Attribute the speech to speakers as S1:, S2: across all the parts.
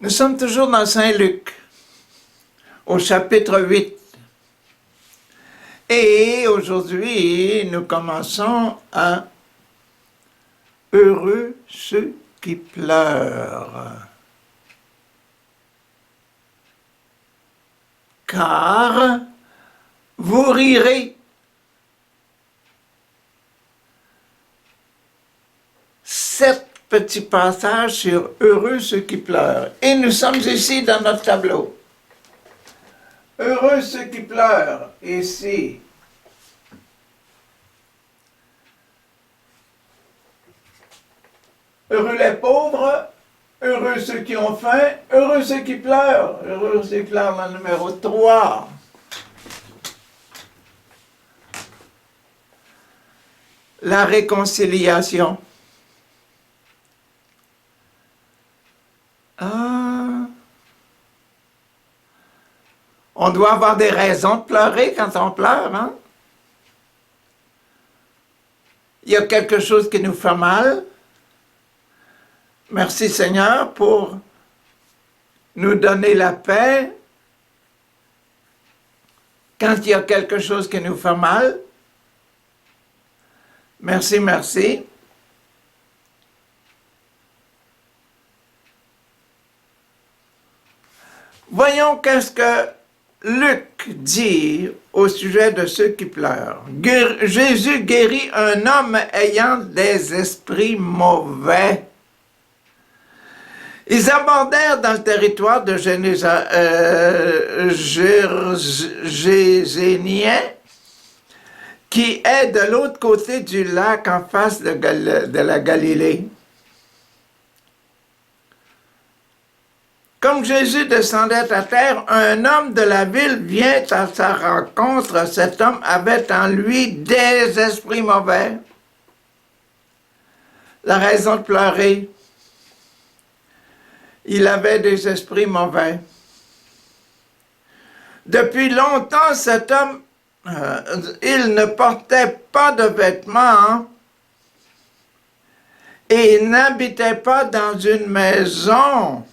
S1: Nous sommes toujours dans Saint Luc, au chapitre 8. Et aujourd'hui, nous commençons à « Heureux ceux qui pleurent, car vous rirez. » 7 petits passages sur « Heureux ceux qui pleurent ». Et nous sommes ici dans notre tableau. Heureux ceux qui pleurent, ici. Heureux les pauvres, heureux ceux qui ont faim, heureux ceux qui pleurent. Heureux ceux qui pleurent, la numéro 3. La réconciliation. On doit avoir des raisons de pleurer quand on pleure, hein? Il y a quelque chose qui nous fait mal. Merci Seigneur pour nous donner la paix quand il y a quelque chose qui nous fait mal. Merci, merci. Voyons qu'est-ce que Luc dit au sujet de ceux qui pleurent. Jésus guérit un homme ayant des esprits mauvais. Ils abordèrent dans le territoire de Gésénien, qui est de l'autre côté du lac en face de la Galilée. Comme Jésus descendait à terre, un homme de la ville vient à sa rencontre. Cet homme avait en lui des esprits mauvais. La raison de pleurer, il avait des esprits mauvais. Depuis longtemps, cet homme, il ne portait pas de vêtements et il n'habitait pas dans une maison,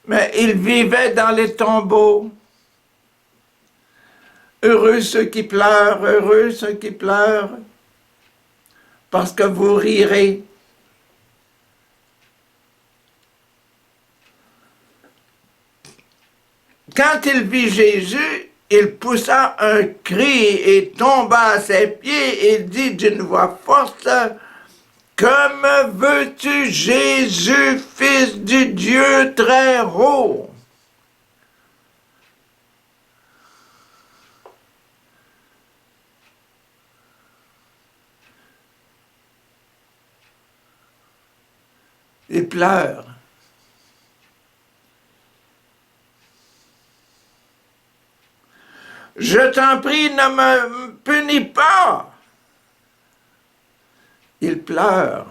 S1: mais il vivait dans les tombeaux. Heureux ceux qui pleurent, parce que vous rirez. Quand il vit Jésus, il poussa un cri et tomba à ses pieds et dit d'une voix forte, « Que me veux-tu, Jésus, fils du Dieu très haut? » Il pleure. Je t'en prie, ne me punis pas. Il pleure.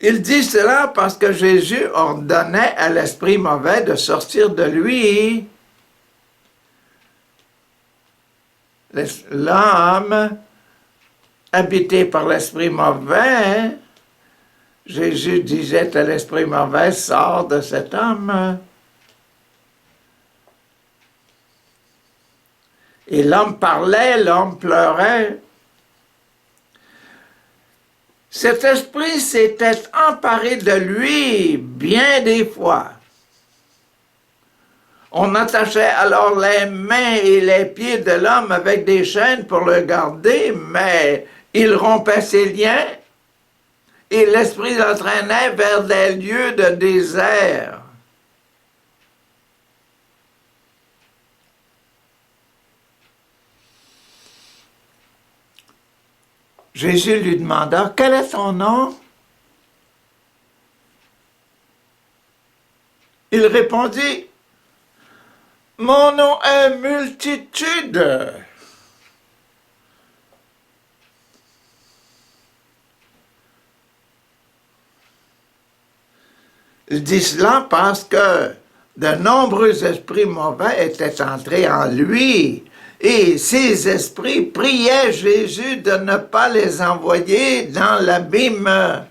S1: Il dit cela parce que Jésus ordonnait à l'esprit mauvais de sortir de lui. L'homme habité par l'esprit mauvais, Jésus disait à l'esprit mauvais, sors de cet homme. Et l'homme parlait, l'homme pleurait. Cet esprit s'était emparé de lui bien des fois. On attachait alors les mains et les pieds de l'homme avec des chaînes pour le garder, mais il rompait ses liens et l'esprit l'entraînait vers des lieux de désert. Jésus lui demanda, « Quel est ton nom? » Il répondit, « Mon nom est multitude. » Il dit cela parce que de nombreux esprits mauvais étaient entrés en lui. Et ces esprits priaient Jésus de ne pas les envoyer dans l'abîme.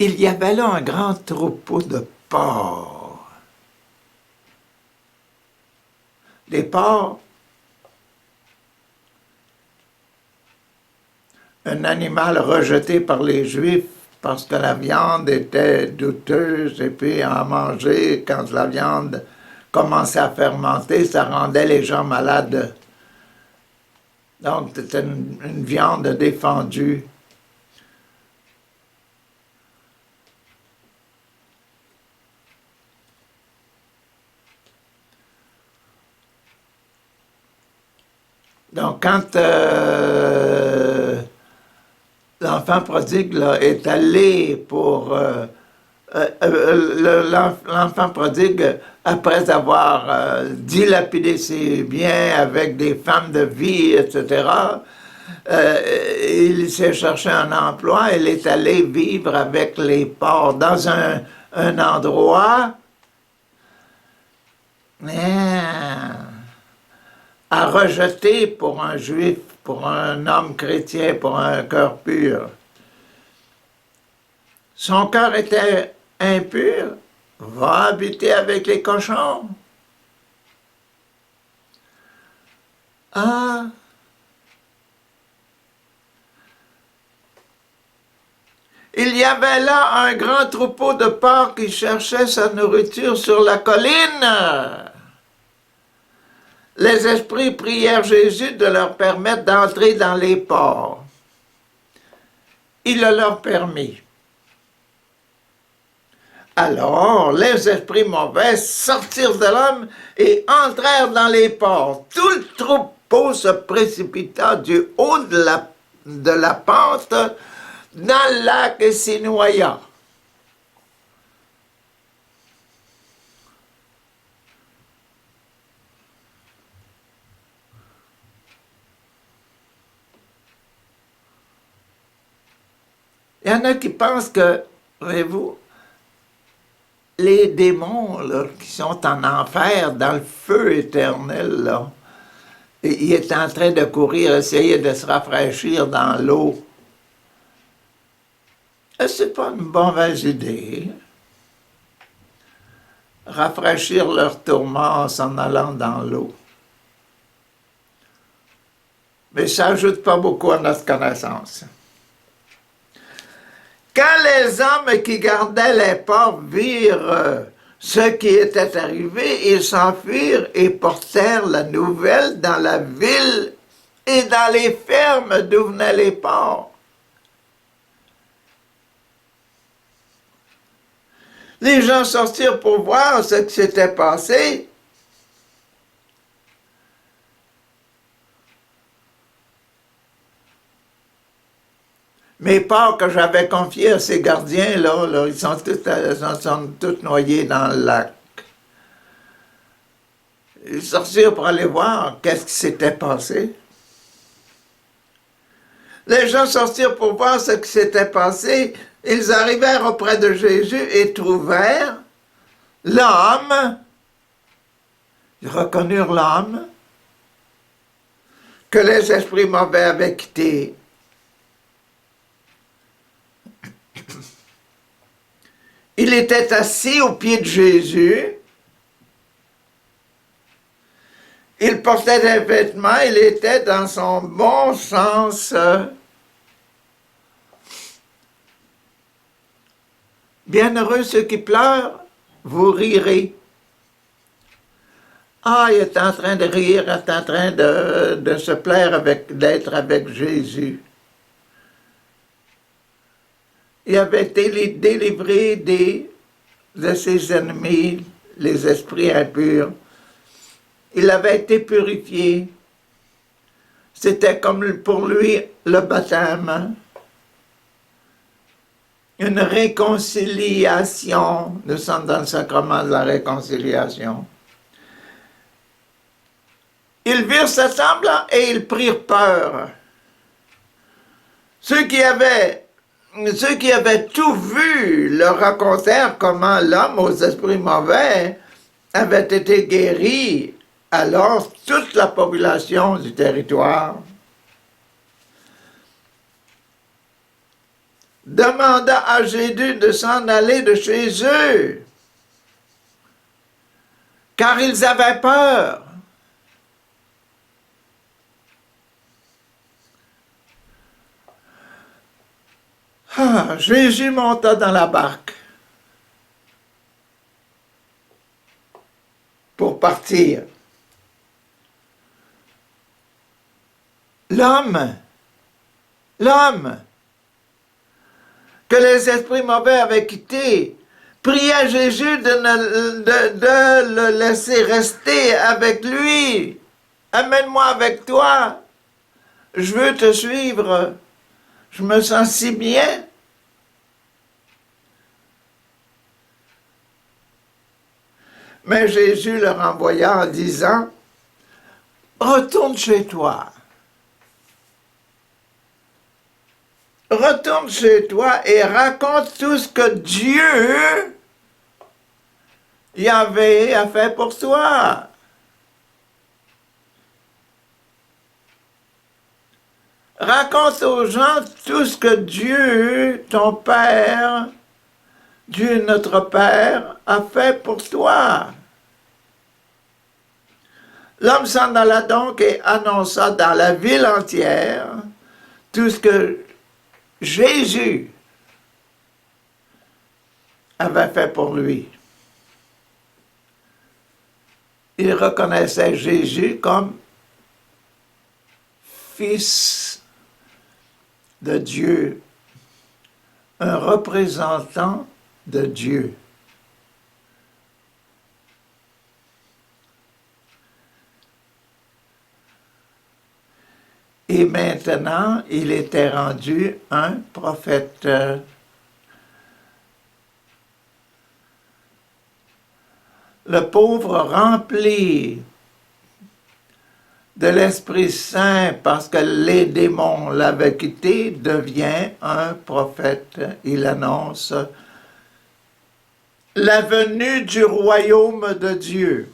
S1: il y avait là un grand troupeau de porcs. Les porcs, un animal rejeté par les Juifs parce que la viande était douteuse et puis à manger, quand la viande commençait à fermenter, ça rendait les gens malades. Donc c'était une viande défendue. Donc, quand l'enfant prodigue là, est allé pour... l'enfant prodigue, après avoir dilapidé ses biens avec des femmes de vie, etc., il s'est cherché un emploi, il est allé vivre avec les porcs dans un endroit... à rejeter pour un juif, pour un homme chrétien, pour un cœur pur. Son cœur était impur, va habiter avec les cochons. Ah! Il y avait là un grand troupeau de porcs qui cherchait sa nourriture sur la colline. Les esprits prièrent Jésus de leur permettre d'entrer dans les ports. Il le leur permit. Alors, les esprits mauvais sortirent de l'homme et entrèrent dans les ports. Tout le troupeau se précipita du haut de la pente dans le lac et s'y noya. Il y en a qui pensent que, voyez-vous, les démons là, qui sont en enfer, dans le feu éternel, là, il est en train de courir, essayer de se rafraîchir dans l'eau. C'est pas une mauvaise idée. Rafraîchir leur tourment en s'en allant dans l'eau. Mais ça n'ajoute pas beaucoup à notre connaissance. Quand les hommes qui gardaient les ports virent ce qui était arrivé, ils s'enfuirent et portèrent la nouvelle dans la ville et dans les fermes d'où venaient les porcs. Les gens sortirent pour voir ce qui s'était passé. Mes porcs que j'avais confiés à ces gardiens, là, ils sont tous noyés dans le lac. Ils sortirent pour aller voir qu'est-ce qui s'était passé. Les gens sortirent pour voir ce qui s'était passé. Ils arrivèrent auprès de Jésus et trouvèrent l'homme. Ils reconnurent l'homme que les esprits mauvais avaient quitté. Il était assis au pied de Jésus. Il portait des vêtements, il était dans son bon sens. Bienheureux ceux qui pleurent, vous rirez. Ah, il est en train de rire, il est en train de se plaire d'être avec Jésus. Il avait été délivré de ses ennemis, les esprits impurs. Il avait été purifié. C'était comme pour lui le baptême. Une réconciliation. Nous sommes dans le sacrement de la réconciliation. Ils virent cet homme-là et ils prirent peur. Ceux qui avaient tout vu leur racontèrent comment l'homme aux esprits mauvais avait été guéri. Alors, toute la population du territoire demanda à Jésus de s'en aller de chez eux, car ils avaient peur. Ah, Jésus monta dans la barque pour partir. L'homme que les esprits mauvais avaient quitté, pria Jésus de le laisser rester avec lui. Amène-moi avec toi. Je veux te suivre. Je me sens si bien. Mais Jésus le renvoya en disant, retourne chez toi. Retourne chez toi et raconte tout ce que Dieu Yahvé a fait pour toi. Raconte aux gens tout ce que Dieu, ton Père, Dieu notre Père, a fait pour toi. L'homme s'en alla donc et annonça dans la ville entière tout ce que Jésus avait fait pour lui. Il reconnaissait Jésus comme Fils de Dieu, un représentant de Dieu. Et maintenant, il était rendu un prophète. Le pauvre rempli de l'Esprit Saint, parce que les démons l'avaient quitté, devient un prophète. Il annonce la venue du royaume de Dieu.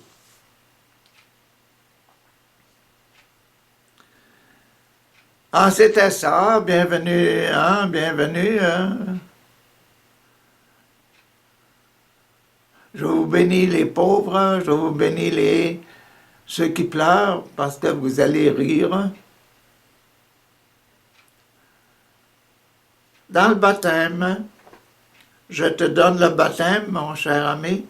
S1: Ah, c'était ça, bienvenue, hein, bienvenue. Hein. Je vous bénis les pauvres, je vous bénis ceux qui pleurent, parce que vous allez rire. Dans le baptême, je te donne le baptême, mon cher ami.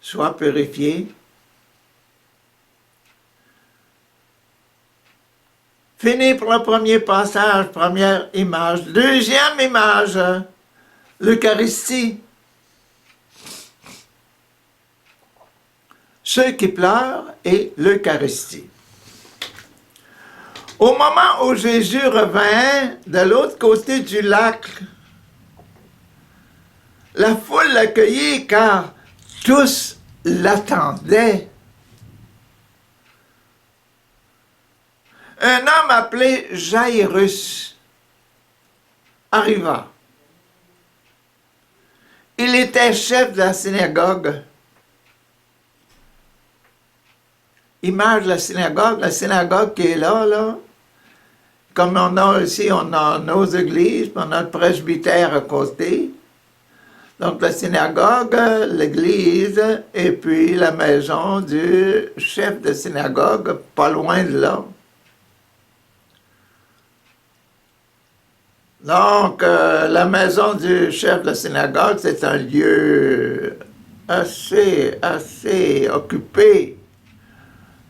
S1: Sois purifié. Fini pour le premier passage, première image. Deuxième image, l'Eucharistie. Ceux qui pleurent et l'Eucharistie. Au moment où Jésus revint de l'autre côté du lac, la foule l'accueillit car tous l'attendaient. Un homme appelé Jairus arriva. Il était chef de la synagogue. Image de la synagogue qui est là. Comme on a ici, on a nos églises, puis on a le presbytère à côté. Donc la synagogue, l'église, et puis la maison du chef de synagogue, pas loin de là. Donc, la maison du chef de la synagogue, c'est un lieu assez occupé.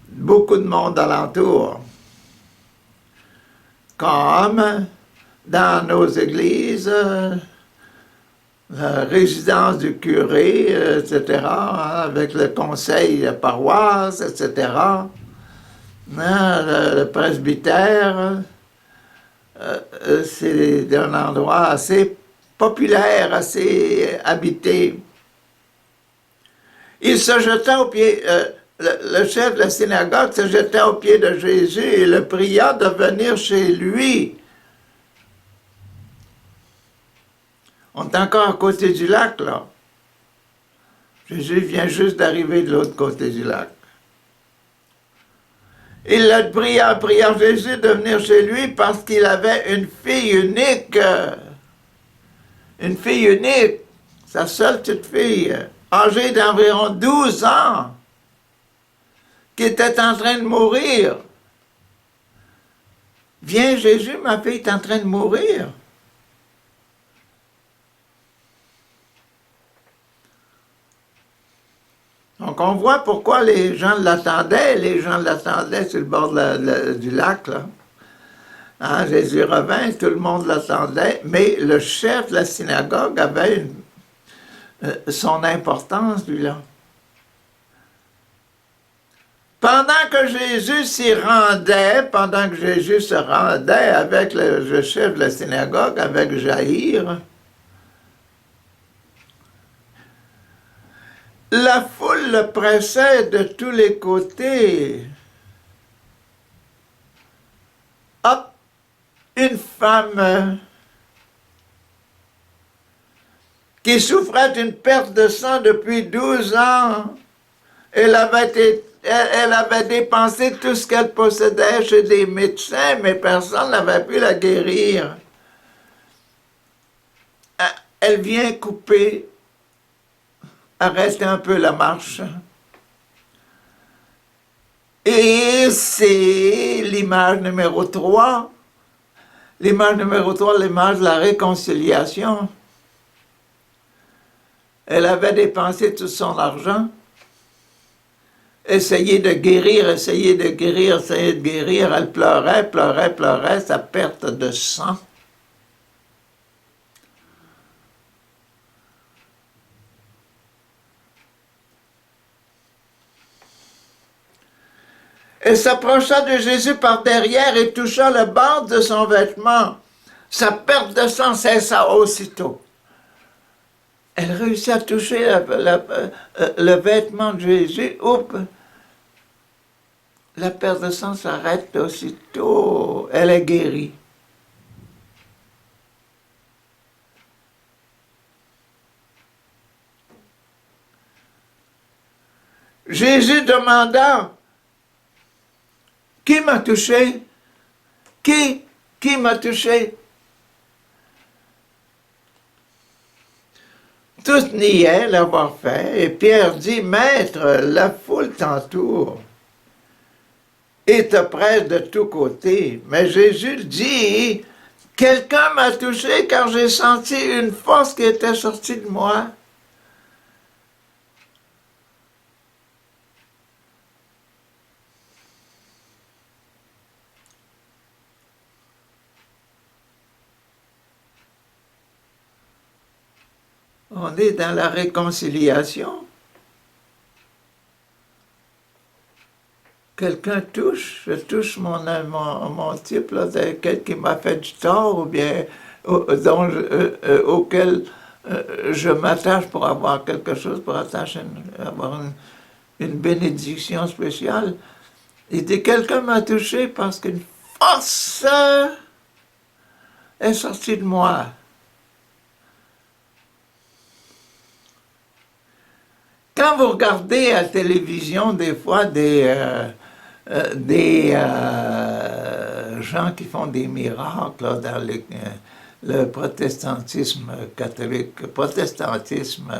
S1: Beaucoup de monde alentour. Comme dans nos églises, la résidence du curé, etc., avec le conseil de paroisse, etc., le presbytère, c'est un endroit assez populaire, assez habité. Il se jeta aux pieds, le chef de la synagogue se jeta aux pieds de Jésus et le pria de venir chez lui. On est encore à côté du lac, là. Jésus vient juste d'arriver de l'autre côté du lac. Il l'a prié en priant Jésus de venir chez lui parce qu'il avait une fille unique. Une fille unique, sa seule petite fille, âgée d'environ 12 ans, qui était en train de mourir. Viens Jésus, ma fille est en train de mourir. Donc on voit pourquoi les gens l'attendaient. Les gens l'attendaient sur le bord du lac, là. Hein, Jésus revint, tout le monde l'attendait, mais le chef de la synagogue avait son importance, lui-là. Pendant que Jésus s'y rendait, pendant que Jésus se rendait avec le chef de la synagogue, avec Jaïr, la foule le pressait de tous les côtés. Hop, une femme qui souffrait d'une perte de sang depuis 12 ans. Elle avait dépensé tout ce qu'elle possédait chez des médecins, mais personne n'avait pu la guérir. Elle vient couper, arrêter un peu la marche. Et c'est l'image numéro 3. L'image numéro 3, l'image de la réconciliation. Elle avait dépensé tout son argent. Essayer de guérir, essayer de guérir, essayer de guérir. Elle pleurait, pleurait, pleurait, sa perte de sang. Elle s'approcha de Jésus par derrière et toucha le bord de son vêtement. Sa perte de sang cessa aussitôt. Elle réussit à toucher le vêtement de Jésus. Oups! La perte de sang s'arrête aussitôt. Elle est guérie. Jésus demanda, « Qui m'a touché? Qui m'a touché? » Tous niaient l'avoir fait, et Pierre dit, « Maître, la foule t'entoure et te presse de tous côtés. » Mais Jésus dit, « Quelqu'un m'a touché car j'ai senti une force qui était sortie de moi. » On est dans la réconciliation. Quelqu'un touche, je touche mon type, là, quelqu'un qui m'a fait du tort, ou bien auquel je m'attache pour avoir quelque chose, pour avoir une bénédiction spéciale. Il dit, quelqu'un m'a touché parce qu'une force est sortie de moi. Quand vous regardez à la télévision, des fois, des gens qui font des miracles là, dans le protestantisme catholique, protestantisme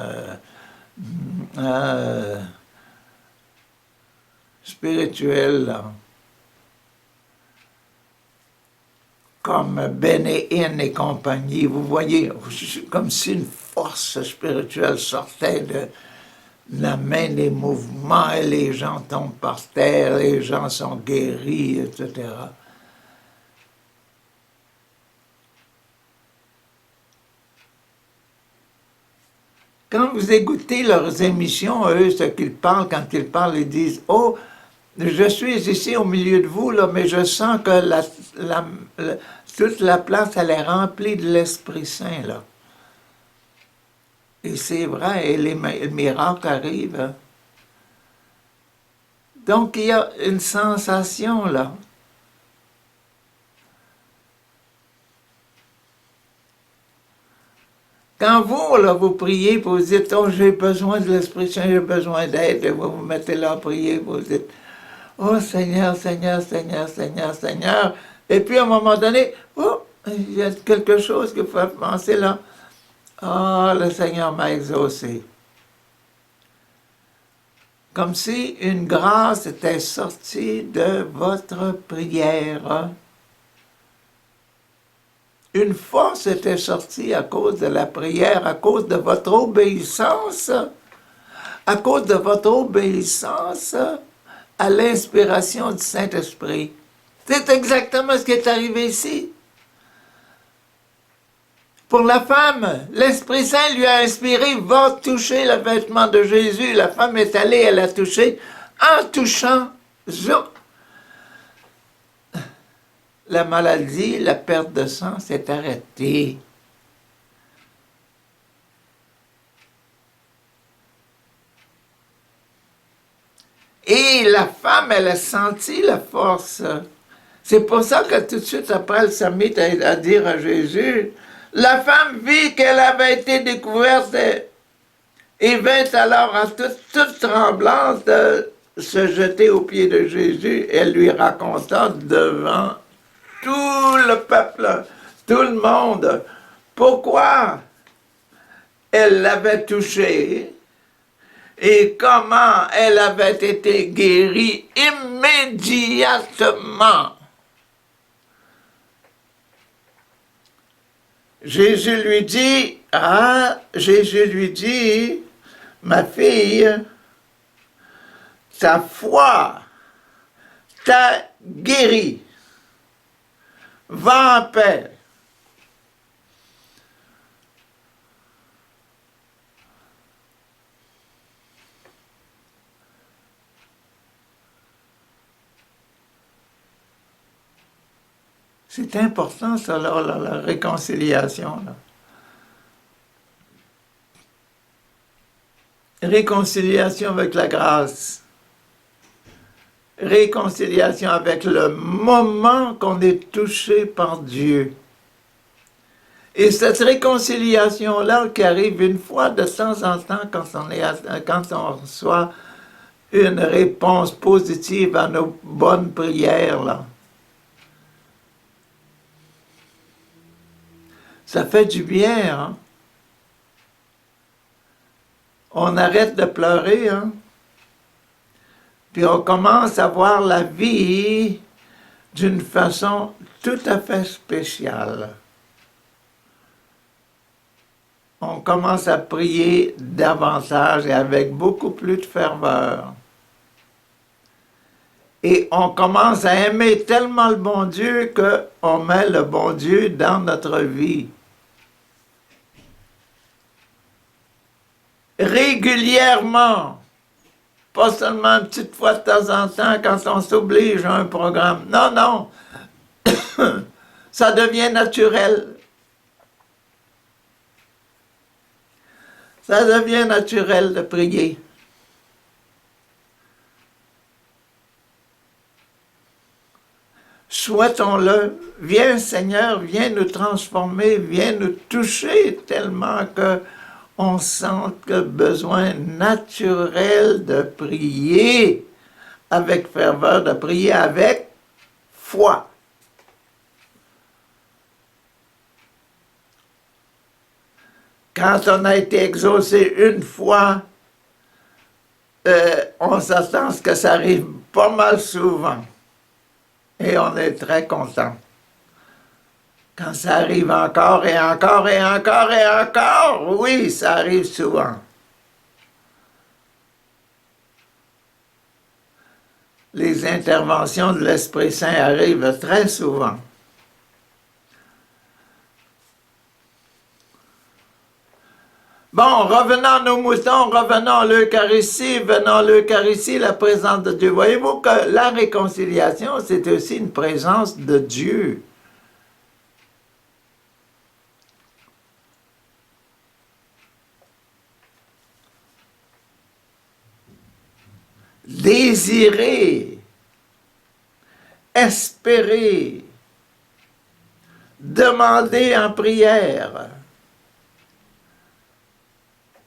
S1: spirituel, là, comme Bénéine et compagnie, vous voyez, comme si une force spirituelle sortait de la main des mouvements, et les gens tombent par terre, les gens sont guéris, etc. Quand vous écoutez leurs émissions, eux, ce qu'ils parlent, quand ils parlent, ils disent « Oh, je suis ici au milieu de vous, là, mais je sens que toute la place, elle est remplie de l'Esprit Saint, là. » Et c'est vrai, et les miracles arrivent. Hein. Donc, il y a une sensation, là. Quand vous, là, vous priez, vous dites, « Oh, j'ai besoin de l'Esprit Saint, j'ai besoin d'aide », et vous vous mettez là à prier, vous dites, Oh Seigneur, Seigneur, Seigneur, Seigneur, Seigneur. Et puis à un moment donné, oh, il y a quelque chose qu'il faut penser là. Oh, le Seigneur m'a exaucé. Comme si une grâce était sortie de votre prière. Une force était sortie à cause de la prière, à cause de votre obéissance, à cause de votre obéissance à l'inspiration du Saint-Esprit. C'est exactement ce qui est arrivé ici. Pour la femme, l'Esprit Saint lui a inspiré, va toucher le vêtement de Jésus. La femme est allée, elle a touché. En touchant, la maladie, la perte de sang s'est arrêtée. Et la femme, elle a senti la force. C'est pour ça que tout de suite après, elle s'est mise à dire à Jésus, la femme vit qu'elle avait été découverte et vint alors en toute tremblante se jeter aux pieds de Jésus. Elle lui raconta devant tout le peuple, tout le monde, pourquoi elle l'avait touché et comment elle avait été guérie immédiatement. Jésus lui dit, ma fille, ta foi t'a guérie. Va en paix. C'est important, ça, la réconciliation. Là. Réconciliation avec la grâce. Réconciliation avec le moment qu'on est touché par Dieu. Et cette réconciliation-là qui arrive une fois de temps en temps quand on reçoit une réponse positive à nos bonnes prières, là. Ça fait du bien, hein? On arrête de pleurer, hein? Puis on commence à voir la vie d'une façon tout à fait spéciale. On commence à prier davantage et avec beaucoup plus de ferveur. Et on commence à aimer tellement le bon Dieu qu'on met le bon Dieu dans notre vie. Régulièrement, pas seulement une petite fois de temps en temps quand on s'oblige à un programme. Non, non, ça devient naturel. Ça devient naturel de prier. Souhaitons-le. Viens Seigneur, viens nous transformer, viens nous toucher tellement que on sent le besoin naturel de prier avec ferveur, de prier avec foi. Quand on a été exaucé une fois, on s'attend à ce que ça arrive pas mal souvent. Et on est très content. Quand ça arrive encore et encore et encore et encore, oui, ça arrive souvent. Les interventions de l'Esprit Saint arrivent très souvent. Bon, revenons à nos moutons, revenons à l'Eucharistie, venons à l'Eucharistie, la présence de Dieu. Voyez-vous que la réconciliation, c'est aussi une présence de Dieu. Désirer, espérer, demander en prière.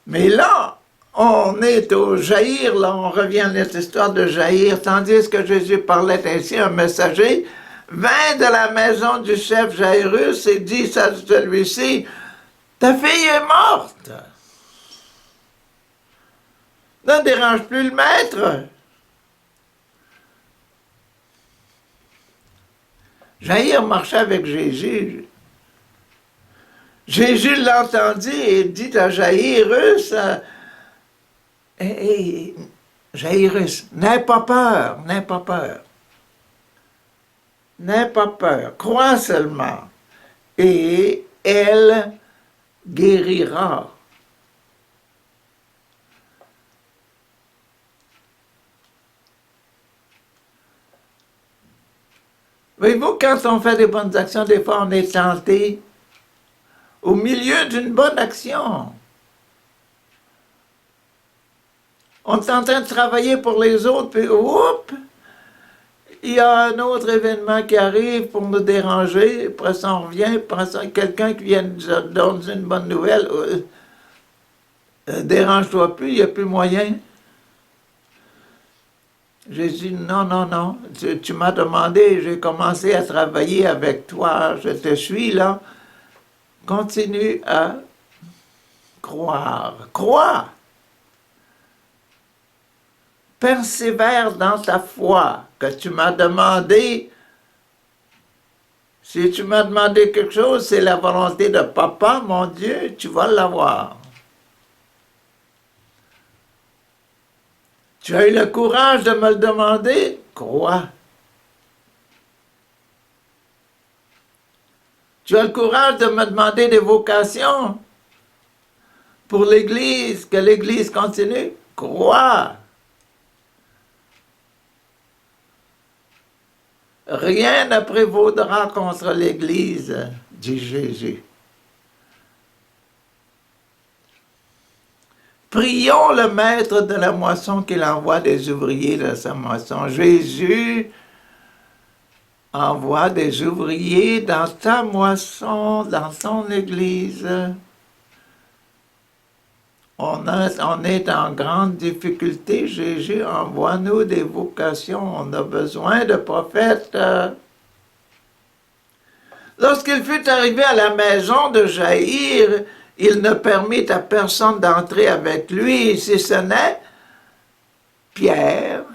S1: Mais là, on est au Jaïr, là, on revient à notre histoire de Jaïr, tandis que Jésus parlait ainsi, un messager vint de la maison du chef Jairus et dit à celui-ci, « Ta fille est morte. Ne dérange plus le maître. » Jaïr marchait avec Jésus. Jésus l'entendit et dit à Jaïrus, hey, Jaïrus, n'aie pas peur, n'aie pas peur. N'aie pas peur, crois seulement, et elle guérira. Voyez-vous, quand on fait des bonnes actions, des fois on est tenté au milieu d'une bonne action. On est en train de travailler pour les autres, puis oups, il y a un autre événement qui arrive pour nous déranger, après ça on revient, après ça quelqu'un qui vient nous donner une bonne nouvelle, dérange-toi plus, il n'y a plus moyen. Jésus dit, non, non, non, tu m'as demandé, j'ai commencé à travailler avec toi, je te suis là, continue à croire, crois. Persévère dans ta foi que tu m'as demandé. Si tu m'as demandé quelque chose, c'est la volonté de Papa, mon Dieu, tu vas l'avoir. Tu as eu le courage de me le demander? Crois. Tu as le courage de me demander des vocations pour l'Église, que l'Église continue? Crois. Rien ne prévaudra contre l'Église, dit Jésus. Prions le maître de la moisson qu'il envoie des ouvriers de sa moisson. Jésus envoie des ouvriers dans ta moisson, dans ton Église. On est en grande difficulté. Jésus, envoie-nous des vocations. On a besoin de prophètes. Lorsqu'il fut arrivé à la maison de Jaïr, il ne permit à personne d'entrer avec lui, si ce n'est Pierre,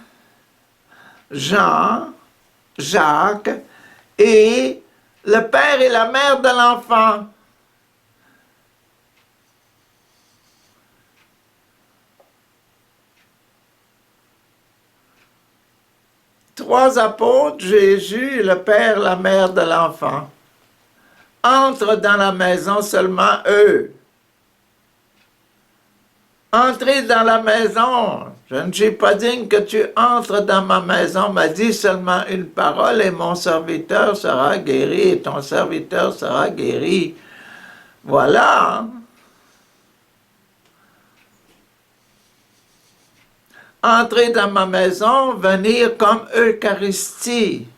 S1: Jean, Jacques et le père et la mère de l'enfant. Trois apôtres, Jésus, le père, la mère de l'enfant. Entre dans la maison seulement eux. Entrez dans la maison. Je ne suis pas digne que tu entres dans ma maison, m'a dit seulement une parole et mon serviteur sera guéri et ton serviteur sera guéri. Voilà. Entrer dans ma maison, venir comme Eucharistie,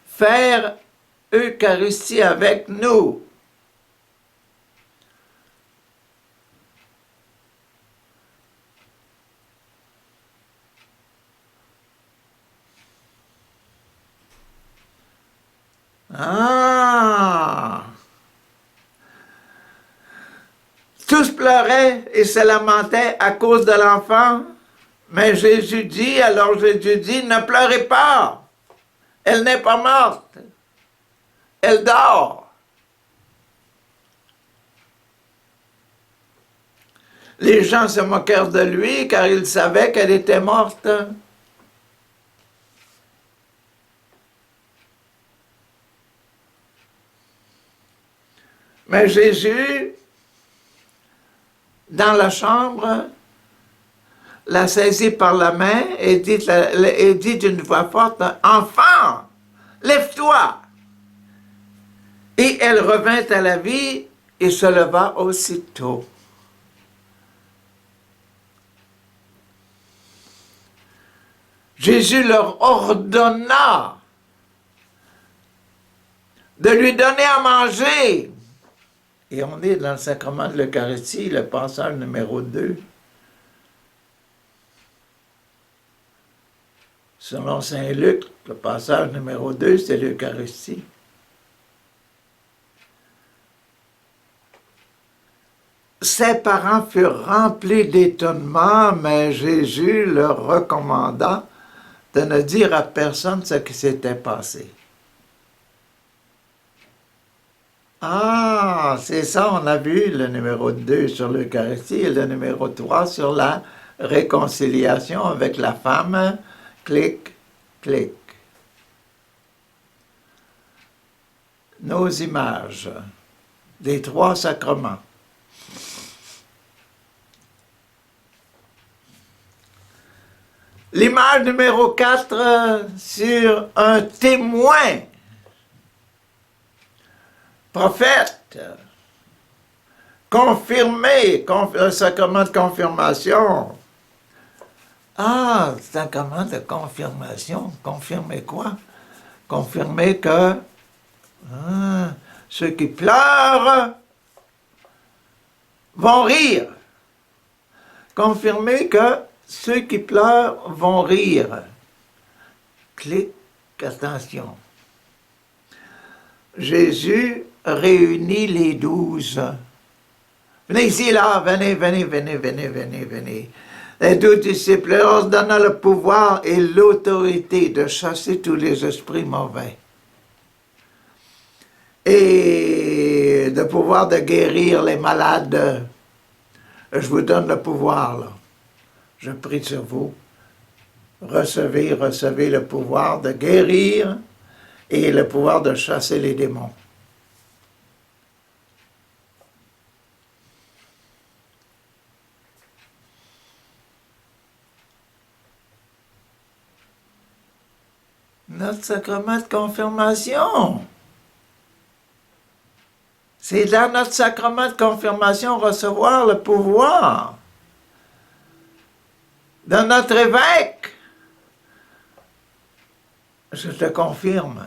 S1: faire Eucharistie avec nous. Ah! Tous pleuraient et se lamentaient à cause de l'enfant. Mais Jésus dit, alors Jésus dit, ne pleurez pas, elle n'est pas morte, elle dort. Les gens se moquèrent de lui car ils savaient qu'elle était morte. Mais Jésus, dans la chambre, la saisit par la main et dit d'une voix forte, « Enfant, lève-toi !» Et elle revint à la vie et se leva aussitôt. Jésus leur ordonna de lui donner à manger. Et on est dans le sacrement de l'Eucharistie, le passage numéro 2. Selon saint Luc, le passage numéro 2, c'est l'Eucharistie. Ses parents furent remplis d'étonnement, mais Jésus leur recommanda de ne dire à personne ce qui s'était passé. Ah, c'est ça, on a vu le numéro 2 sur l'Eucharistie et le numéro 3 sur la réconciliation avec la femme. Clic, clic. Nos images des 3 sacrements. L'image numéro 4 sur un témoin, prophète, confirmé, le sacrement de confirmation. Ah, sacrement de confirmation, confirmer quoi? Confirmer que ceux qui pleurent vont rire. Confirmer que ceux qui pleurent vont rire. Clic, attention. Jésus réunit les 12. Venez ici, là, venez. Les 12 disciples leur donna le pouvoir et l'autorité de chasser tous les esprits mauvais. Et le pouvoir de guérir les malades. Je vous donne le pouvoir, là. Je prie sur vous. Recevez le pouvoir de guérir et le pouvoir de chasser les démons. Notre sacrement de confirmation. C'est dans notre sacrement de confirmation recevoir le pouvoir. Dans notre évêque, je te confirme,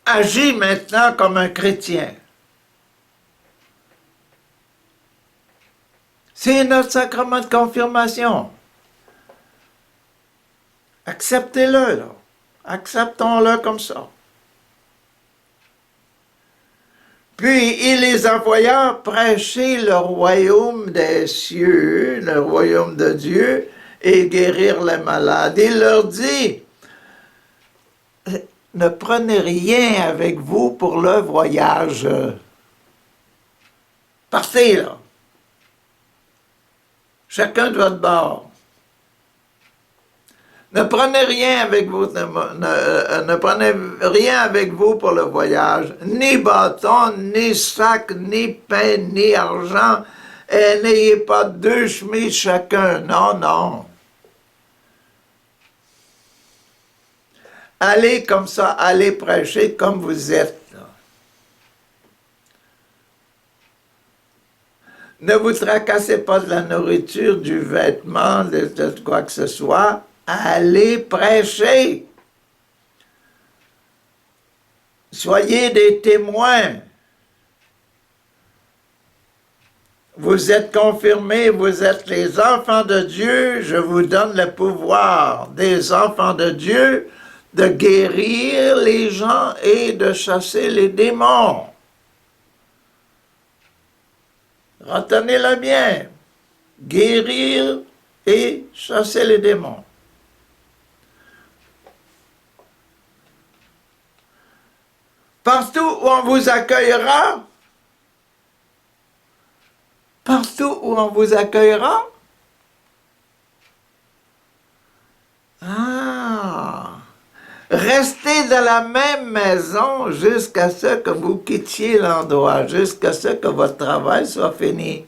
S1: agis maintenant comme un chrétien. C'est notre sacrement de confirmation. Acceptez-le, là. Acceptons-le comme ça. Puis il les envoya prêcher le royaume des cieux, le royaume de Dieu, et guérir les malades. Il leur dit, ne prenez rien avec vous pour le voyage. Partez, là. Chacun de votre bord. Ne prenez rien avec vous, ne prenez rien avec vous pour le voyage, ni bâton, ni sac, ni pain, ni argent, et n'ayez pas 2 chemises chacun, non. Allez comme ça, allez prêcher comme vous êtes. Ne vous tracassez pas de la nourriture, du vêtement, de quoi que ce soit. Allez prêcher. Soyez des témoins. Vous êtes confirmés, vous êtes les enfants de Dieu. Je vous donne le pouvoir des enfants de Dieu de guérir les gens et de chasser les démons. Retenez-le bien. Guérir et chasser les démons. Partout où on vous accueillera, restez dans la même maison jusqu'à ce que vous quittiez l'endroit, jusqu'à ce que votre travail soit fini.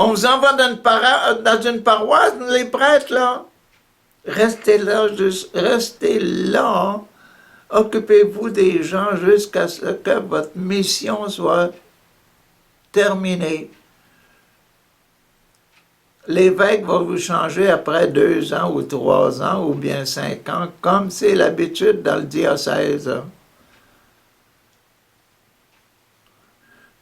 S1: On vous envoie dans une paroisse, les prêtres, là. Restez là. Occupez-vous des gens jusqu'à ce que votre mission soit terminée. L'évêque va vous changer après 2 ans ou 3 ans ou bien 5 ans, comme c'est l'habitude dans le diocèse.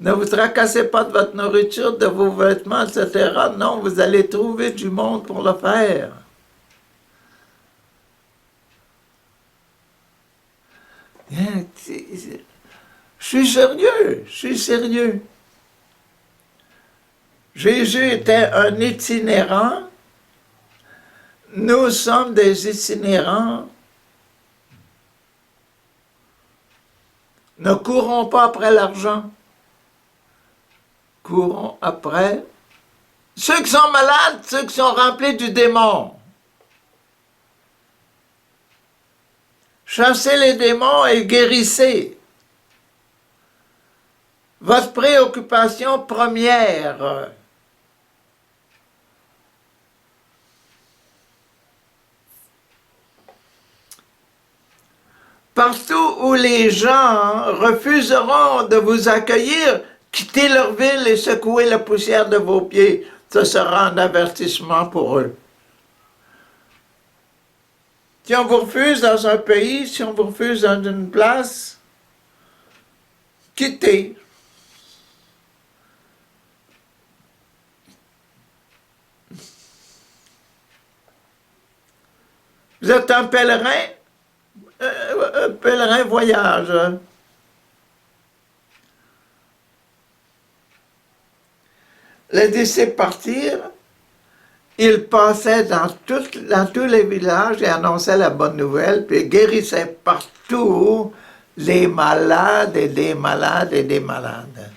S1: Ne vous tracassez pas de votre nourriture, de vos vêtements, etc. Non, vous allez trouver du monde pour le faire. Je suis sérieux, je suis sérieux. Jésus était un itinérant. Nous sommes des itinérants. Ne courons pas après l'argent. Courons après ceux qui sont malades, ceux qui sont remplis du démon. Chassez les démons et guérissez. Votre préoccupation première. Partout où les gens refuseront de vous accueillir, quittez leur ville et secouez la poussière de vos pieds. Ce sera un avertissement pour eux. Si on vous refuse dans un pays, si on vous refuse dans une place, quittez. Vous êtes un pèlerin voyage. Les disciples partirent, ils passaient dans tous les villages et annonçaient la bonne nouvelle, puis guérissaient partout les malades et des malades et des malades.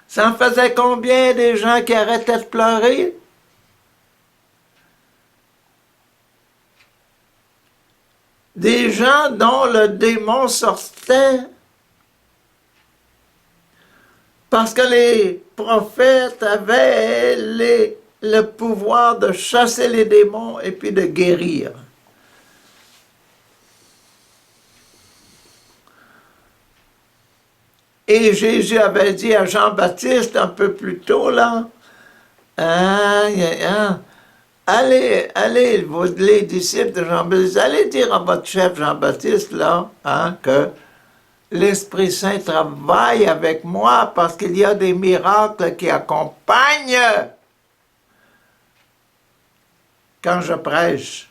S1: Ça en faisait combien des gens qui arrêtaient de pleurer? Des gens dont le démon sortait. Parce que les prophètes avaient le pouvoir de chasser les démons et puis de guérir. Et Jésus avait dit à Jean-Baptiste un peu plus tôt, là, allez, les disciples de Jean-Baptiste, allez dire à votre chef Jean-Baptiste, là, que l'Esprit Saint travaille avec moi parce qu'il y a des miracles qui accompagnent quand je prêche,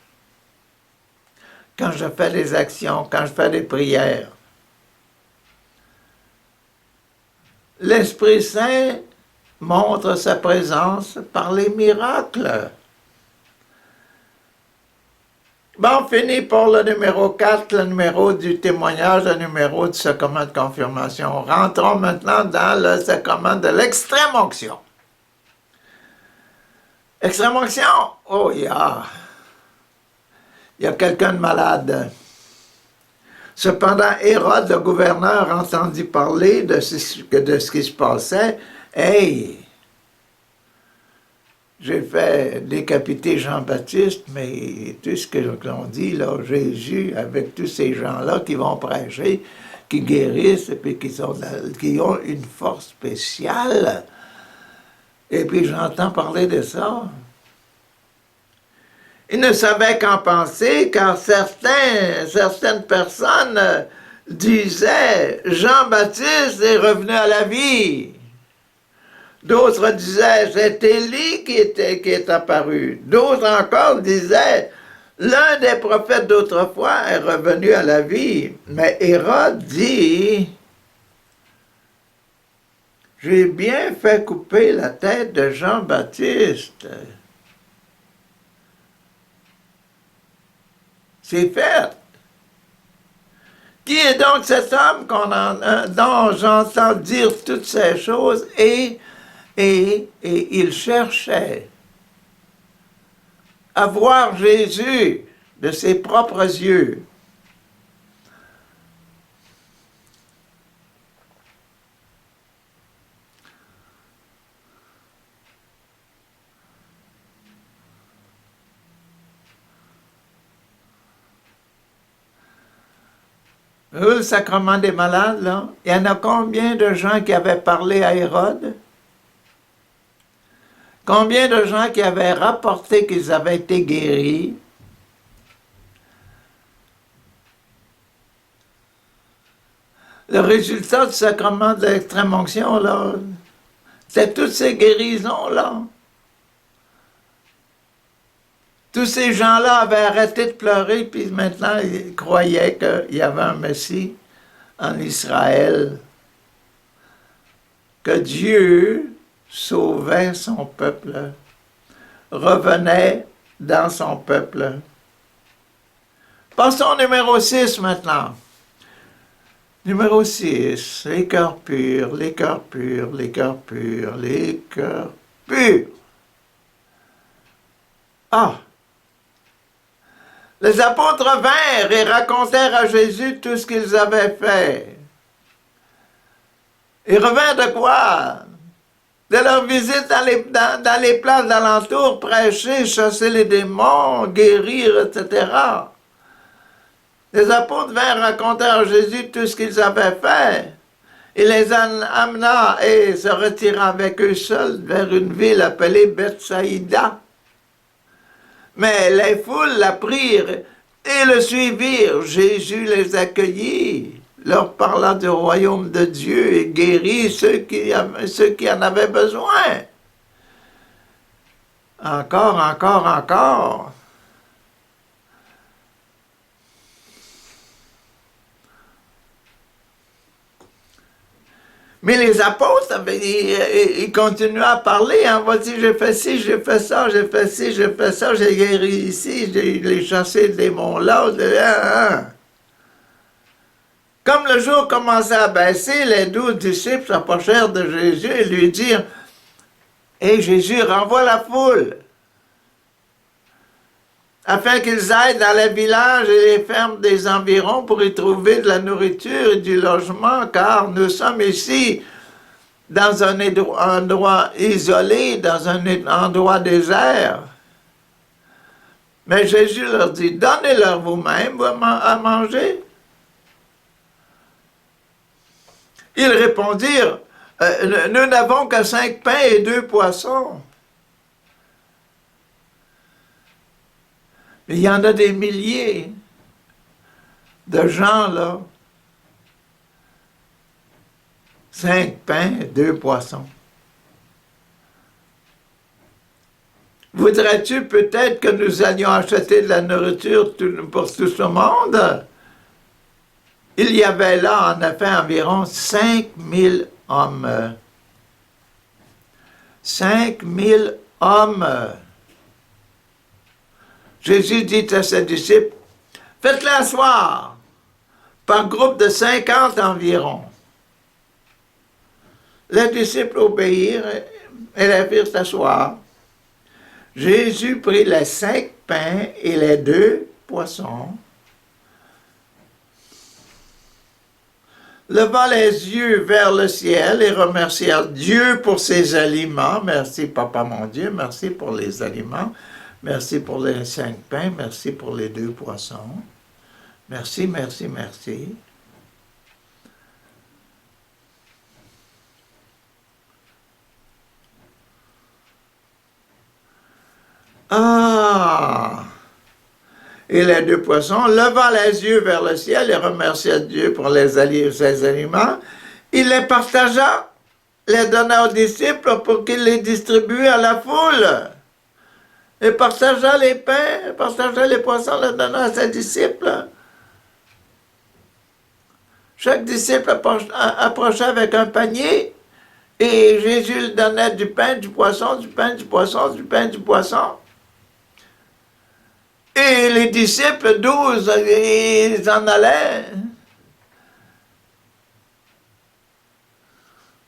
S1: quand je fais des actions, quand je fais des prières. L'Esprit Saint montre sa présence par les miracles. Bon, fini pour le numéro 4, le numéro du témoignage, le numéro du sacrement de confirmation. Rentrons maintenant dans le sacrement de l'extrême-onction. Extrême-onction, oh, il y a quelqu'un de malade. Cependant, Hérode, le gouverneur, entendit parler de ce qui se passait. Hey, j'ai fait décapiter Jean-Baptiste, mais tout ce que l'on dit, là, Jésus, avec tous ces gens-là qui vont prêcher, qui guérissent, et puis qui ont une force spéciale. Et puis j'entends parler de ça. Il ne savait qu'en penser, car certaines personnes disaient « Jean-Baptiste est revenu à la vie ». D'autres disaient « c'est Élie qui est apparu ». D'autres encore disaient « l'un des prophètes d'autrefois est revenu à la vie ». Mais Hérode dit « j'ai bien fait couper la tête de Jean-Baptiste ». C'est fait. Qui est donc cet homme dont j'entends dire toutes ces choses? Et il cherchait à voir Jésus de ses propres yeux. Le sacrement des malades, là, il y en a combien de gens qui avaient parlé à Hérode? Combien de gens qui avaient rapporté qu'ils avaient été guéris? Le résultat du sacrement de l'extrême-onction, là, c'est toutes ces guérisons-là. Tous ces gens-là avaient arrêté de pleurer, puis maintenant, ils croyaient qu'il y avait un Messie en Israël, que Dieu sauvait son peuple, revenait dans son peuple. Passons au numéro 6 maintenant. Numéro 6, les cœurs purs, les cœurs purs, les cœurs purs, les cœurs purs. Ah! Les apôtres vinrent et racontèrent à Jésus tout ce qu'ils avaient fait. Ils revinrent de quoi? De leur visite dans les places d'alentour, prêcher, chasser les démons, guérir, etc. Les apôtres vinrent raconter à Jésus tout ce qu'ils avaient fait. Il les amena et se retira avec eux seuls vers une ville appelée Bethsaïda. Mais les foules l'apprirent et le suivirent. Jésus les accueillit, leur parla du royaume de Dieu et guérit ceux qui en avaient besoin. Encore, encore, encore. Mais les apôtres, ils continuaient à parler. Hein. Voici, j'ai fait ci, j'ai fait ça, j'ai fait ci, j'ai fait ça, j'ai guéri ici, j'ai chassé le démon là. Comme le jour commençait à baisser, les 12 disciples s'approchèrent de Jésus et lui dirent: « Hé Jésus, renvoie la foule, afin qu'ils aillent dans les villages et les fermes des environs pour y trouver de la nourriture et du logement, car nous sommes ici dans un endroit isolé, dans un endroit désert. » Mais Jésus leur dit: « Donnez-leur vous-même à manger. » Ils répondirent: « Nous n'avons que 5 pains et 2 poissons. » Il y en a des milliers de gens, là. 5 pains et 2 poissons. Voudrais-tu peut-être que nous allions acheter de la nourriture pour tout ce monde? Il y avait là, en effet, environ 5000 hommes. 5000 hommes. Jésus dit à ses disciples: « Faites-les asseoir par groupe de 50 environ. » Les disciples obéirent et les firent s'asseoir. Jésus prit les 5 pains et les 2 poissons, leva les yeux vers le ciel et remercia Dieu pour ses aliments. Merci, Papa mon Dieu, merci pour les aliments. Merci pour les 5 pains, merci pour les 2 poissons. Merci, merci, merci. Ah! Et les 2 poissons, levant les yeux vers le ciel et remercia Dieu pour ses aliments, il les partagea, les donna aux disciples pour qu'ils les distribuent à la foule. Et partagea les pains, partagea les poissons, les donna à ses disciples. Chaque disciple approchait avec un panier, et Jésus lui donnait du pain, du poisson, du pain, du poisson, du pain, du poisson. Et les disciples, 12, ils en allaient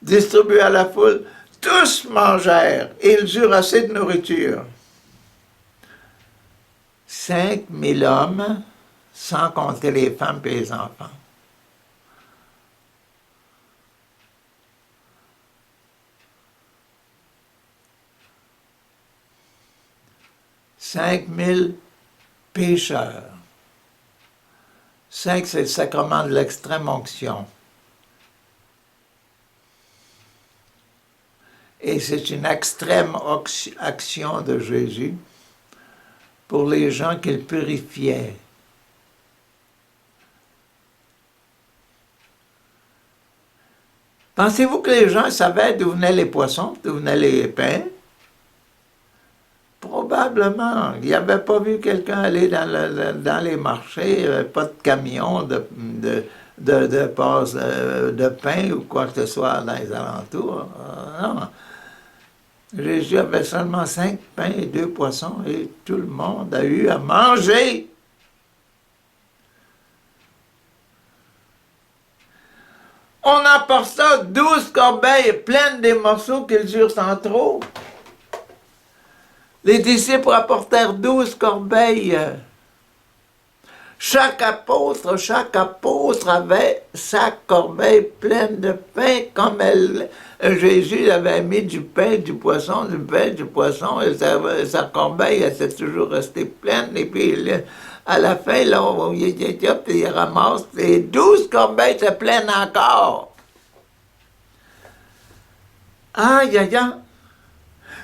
S1: distribuer à la foule. Tous mangèrent, et ils eurent assez de nourriture. 5000 hommes, sans compter les femmes et les enfants. Cinq mille pécheurs. 5, c'est le sacrement de l'extrême-onction. Et c'est une extrême action de Jésus pour les gens qu'il purifiait. Pensez-vous que les gens savaient d'où venaient les poissons, d'où venaient les pains? Probablement. Il n'avait pas vu quelqu'un aller dans les marchés, il n'y avait pas de camion de pain ou quoi que ce soit dans les alentours. Non. Jésus avait seulement 5 pains et 2 poissons et tout le monde a eu à manger. On emporta 12 corbeilles pleines des morceaux qu'ils eurent sans trop. Les disciples rapportèrent 12 corbeilles. Chaque apôtre avait sa corbeille pleine de pain, comme Jésus avait mis du pain, du poisson, et sa corbeille, elle s'est toujours restée pleine, et puis à la fin, là, il ramasse, et 12 corbeilles étaient pleines encore. Aïe, aïe, aïe.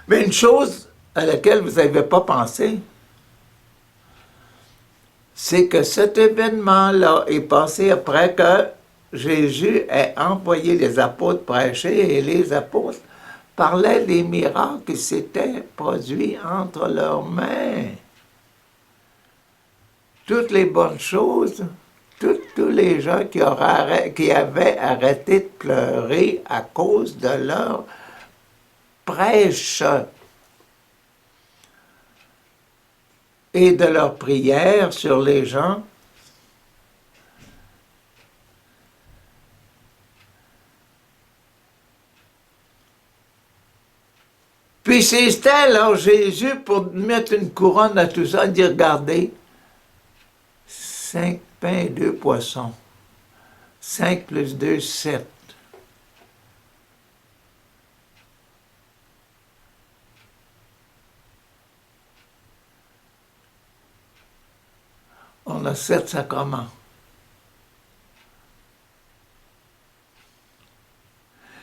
S1: Mais une chose à laquelle vous n'avez pas pensé, c'est que cet événement-là est passé après que Jésus ait envoyé les apôtres prêcher et les apôtres parlaient des miracles qui s'étaient produits entre leurs mains. Toutes les bonnes choses, tous les gens qui avaient arrêté de pleurer à cause de leur prêche et de leur prière sur les gens. Puis c'était alors Jésus pour mettre une couronne à tout ça, dire, regardez, 5 pains et 2 poissons. 5 plus 2, 7. On a 7 sacrements.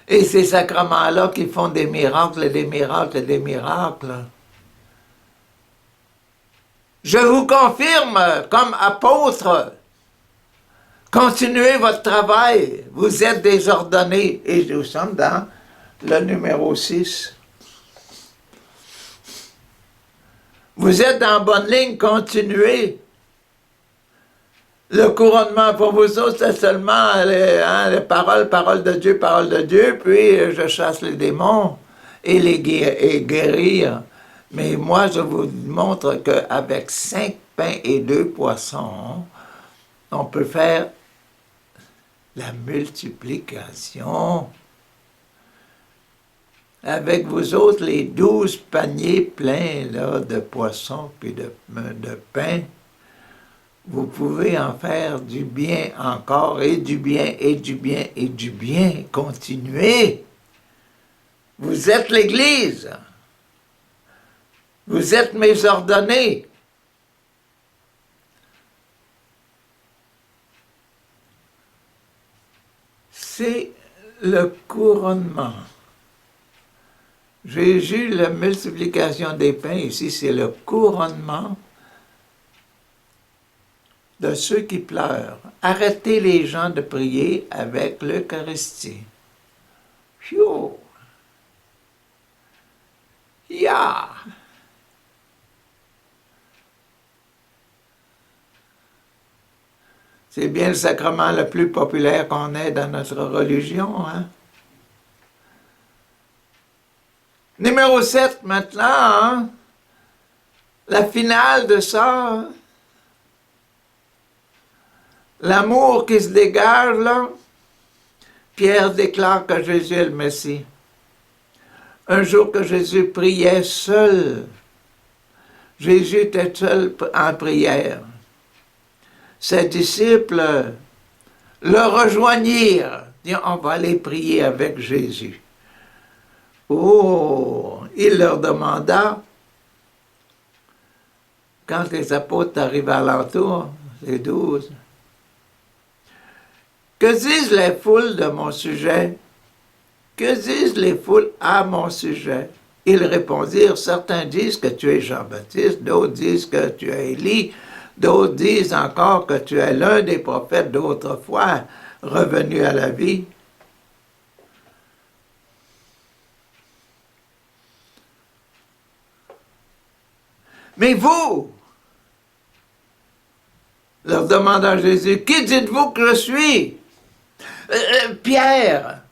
S1: Et ces sacrements-là qui font des miracles et des miracles et des miracles. Je vous confirme, comme apôtre, continuez votre travail. Vous êtes des ordonnés. Et nous sommes dans le numéro 6. Vous êtes en bonne ligne, continuez. Le couronnement pour vous autres, c'est seulement les paroles de Dieu, puis je chasse les démons et guérir. Mais moi, je vous montre qu'avec 5 pains et 2 poissons, on peut faire la multiplication. Avec vous autres, les 12 paniers pleins là, de poissons puis de pain, vous pouvez en faire du bien encore, et du bien, et du bien, et du bien. Continuez. Vous êtes l'Église. Vous êtes mes ordonnés. C'est le couronnement. Jésus, la multiplication des pains, ici, c'est le couronnement de ceux qui pleurent. Arrêtez les gens de prier avec l'Eucharistie. Phew! Ya! C'est bien le sacrement le plus populaire qu'on ait dans notre religion, hein? Numéro 7, maintenant, hein? La finale de ça, hein? L'amour qui se dégage, là, Pierre déclare que Jésus est le Messie. Un jour que Jésus priait seul, Jésus était seul en prière. Ses disciples le rejoignirent, disant, on va aller prier avec Jésus. Oh, il leur demanda, quand les apôtres arrivent à l'entour, les 12, que disent les foules de mon sujet? Que disent les foules à mon sujet? Ils répondirent, certains disent que tu es Jean-Baptiste, d'autres disent que tu es Élie, d'autres disent encore que tu es l'un des prophètes d'autrefois, revenu à la vie. Mais vous, leur demanda Jésus, qui dites-vous que je suis? Pierre.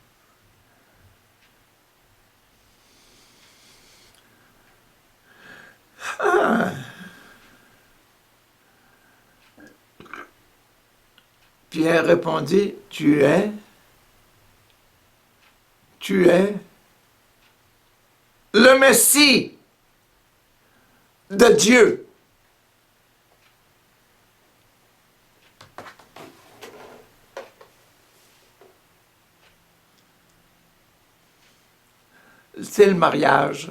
S1: Ah. Pierre répondit, tu es le Messie de Dieu. C'est le mariage.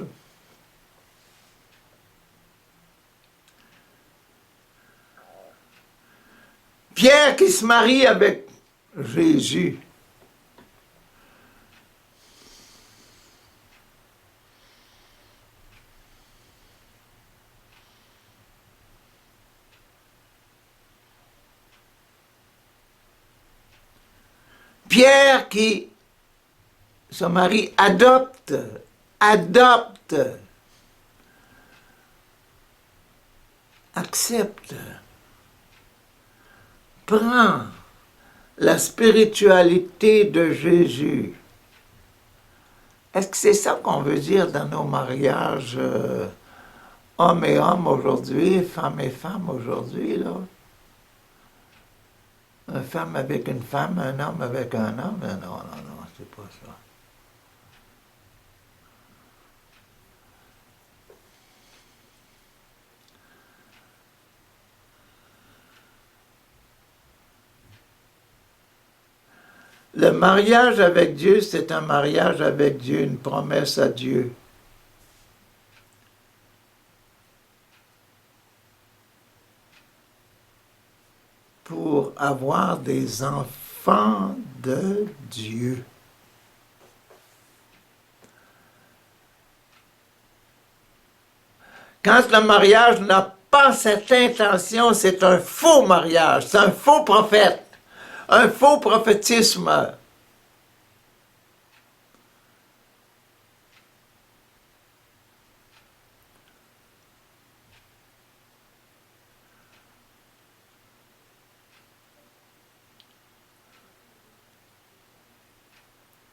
S1: Pierre qui se marie avec Jésus. Pierre qui se marie, adopte, accepte, prend la spiritualité de Jésus. Est-ce que c'est ça qu'on veut dire dans nos mariages, hommes et hommes aujourd'hui, femmes et femmes aujourd'hui, là? Une femme avec une femme, un homme avec un homme? Non, c'est pas ça. Le mariage avec Dieu, c'est un mariage avec Dieu, une promesse à Dieu. Pour avoir des enfants de Dieu. Quand le mariage n'a pas cette intention, c'est un faux mariage, c'est un faux prophète, un faux prophétisme.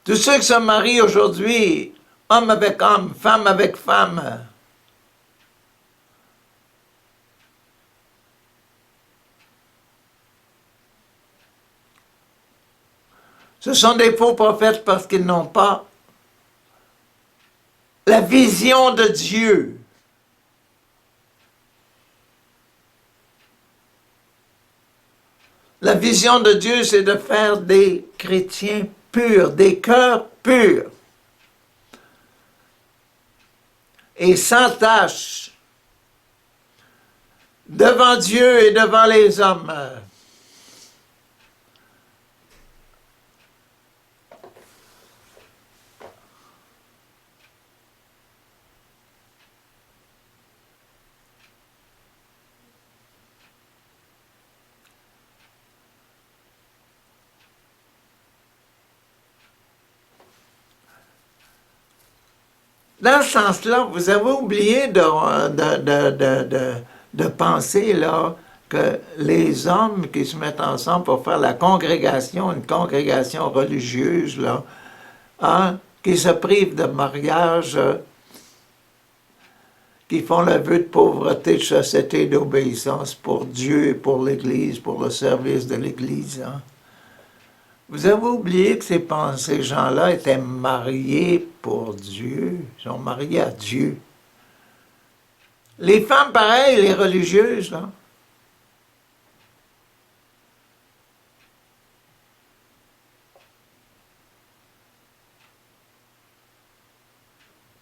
S1: Tous ceux qui se marient aujourd'hui, homme avec homme, femme avec femme, ce sont des faux prophètes parce qu'ils n'ont pas la vision de Dieu. La vision de Dieu, c'est de faire des chrétiens purs, des cœurs purs et sans tache devant Dieu et devant les hommes. Dans ce sens-là, vous avez oublié de penser là, que les hommes qui se mettent ensemble pour faire la congrégation, une congrégation religieuse, là, hein, qui se privent de mariage, qui font le vœu de pauvreté, de chasteté, d'obéissance pour Dieu et pour l'Église, pour le service de l'Église. Hein. Vous avez oublié que ces gens-là étaient mariés pour Dieu. Ils sont mariés à Dieu. Les femmes, pareil, les religieuses, là.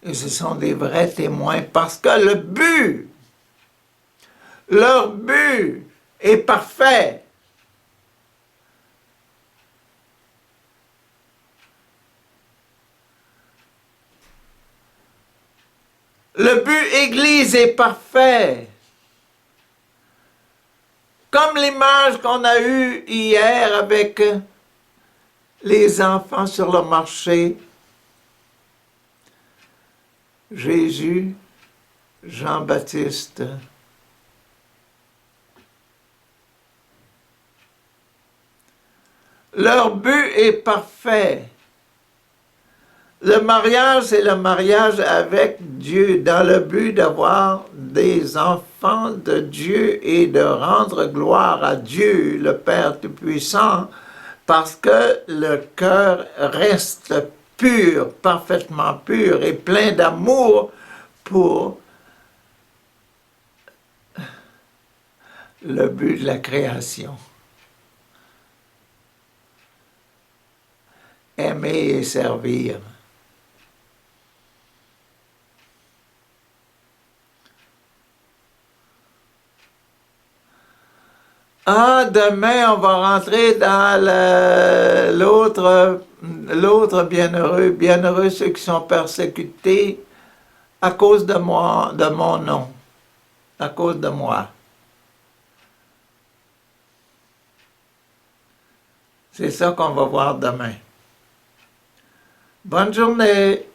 S1: Et ce sont des vrais témoins parce que leur but est parfait. Le but Église est parfait. Comme l'image qu'on a eue hier avec les enfants sur le marché. Jésus, Jean-Baptiste Leur but est parfait. Le mariage, c'est le mariage avec Dieu, dans le but d'avoir des enfants de Dieu et de rendre gloire à Dieu, le Père Tout-Puissant, parce que le cœur reste pur, parfaitement pur et plein d'amour pour le but de la création. Aimer et servir. Ah, demain, on va rentrer dans l'autre bienheureux. Bienheureux ceux qui sont persécutés à cause de moi, de mon nom, à cause de moi. C'est ça qu'on va voir demain. Bonne journée!